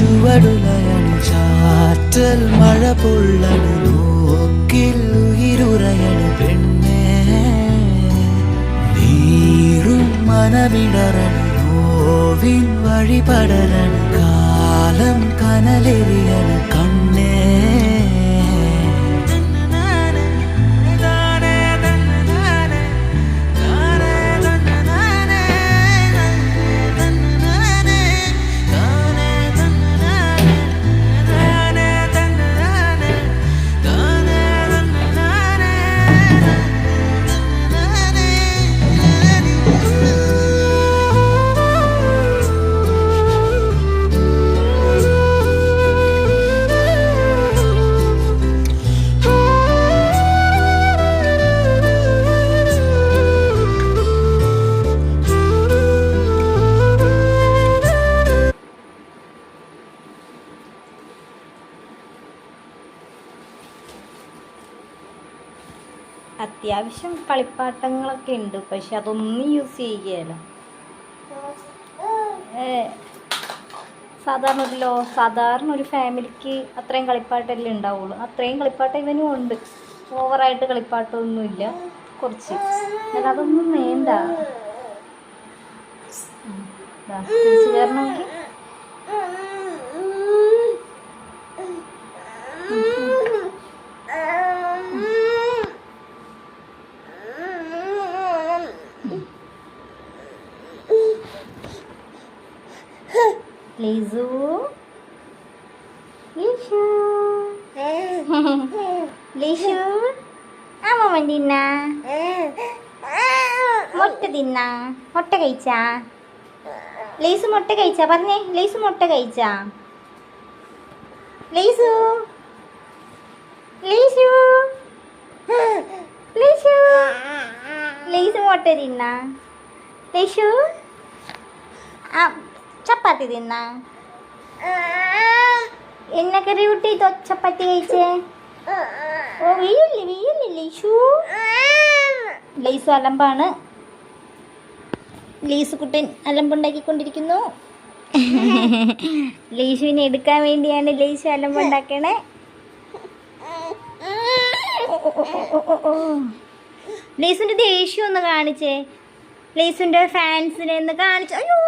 ചുവടുലയണു ചാറ്റൽ മഴ പൊള്ളണു നോക്കിൽ ഉയിരുറയണു പെണ്ണേ നീറും മനമിടറണു നോവിൻ വഴിപടരണു കാലം കനലെറിയണു കണ്ണേ അത്യാവശ്യം കളിപ്പാട്ടങ്ങളൊക്കെ ഉണ്ട്, പക്ഷെ അതൊന്നും യൂസ് ചെയ്യുകയല്ല. സാധാരണ ഒരു ഫാമിലിക്ക് അത്രയും കളിപ്പാട്ടമല്ലേ ഉണ്ടാവുള്ളൂ. അത്രയും കളിപ്പാട്ടം ഇവനും ഉണ്ട്. ഓവറായിട്ട് കളിപ്പാട്ടമൊന്നുമില്ല, കുറച്ച്. എന്നാൽ അതൊന്നും വേണ്ട. തിരിച്ചു കയറണമെങ്കിൽ ലിഷു അമ്മ തിന്ന മുട്ട തിന്ന മുട്ട കഴിച്ചാ? ലേസു മുട്ട കഴിച്ചാ? പറഞ്ഞേ, ലേസു മുട്ട കഴിച്ചാ? ലേസു ലേസു ലേസു ലേസു മുട്ട തിന്ന? ലേസു ചപ്പാത്തി തിന്ന? എന്നൊക്കെ കുട്ടി ചപ്പാത്തി കഴിച്ചേ? ഓ വീയല്ലേ ലീസു. ലീസു അലമ്പാണ്. ലീസു കുട്ടൻ അലമ്പുണ്ടാക്കിക്കൊണ്ടിരിക്കുന്നു. ലീസുവിനെ എടുക്കാൻ വേണ്ടിയാണ് ലീസു അലമ്പുണ്ടാക്കണേ. ലീസുവിൻ്റെ ദേഷ്യം ഒന്ന് കാണിച്ചേ. ലീസുവിൻ്റെ ഫാൻസിനെ ഒന്ന് കാണിച്ചു. അയ്യോ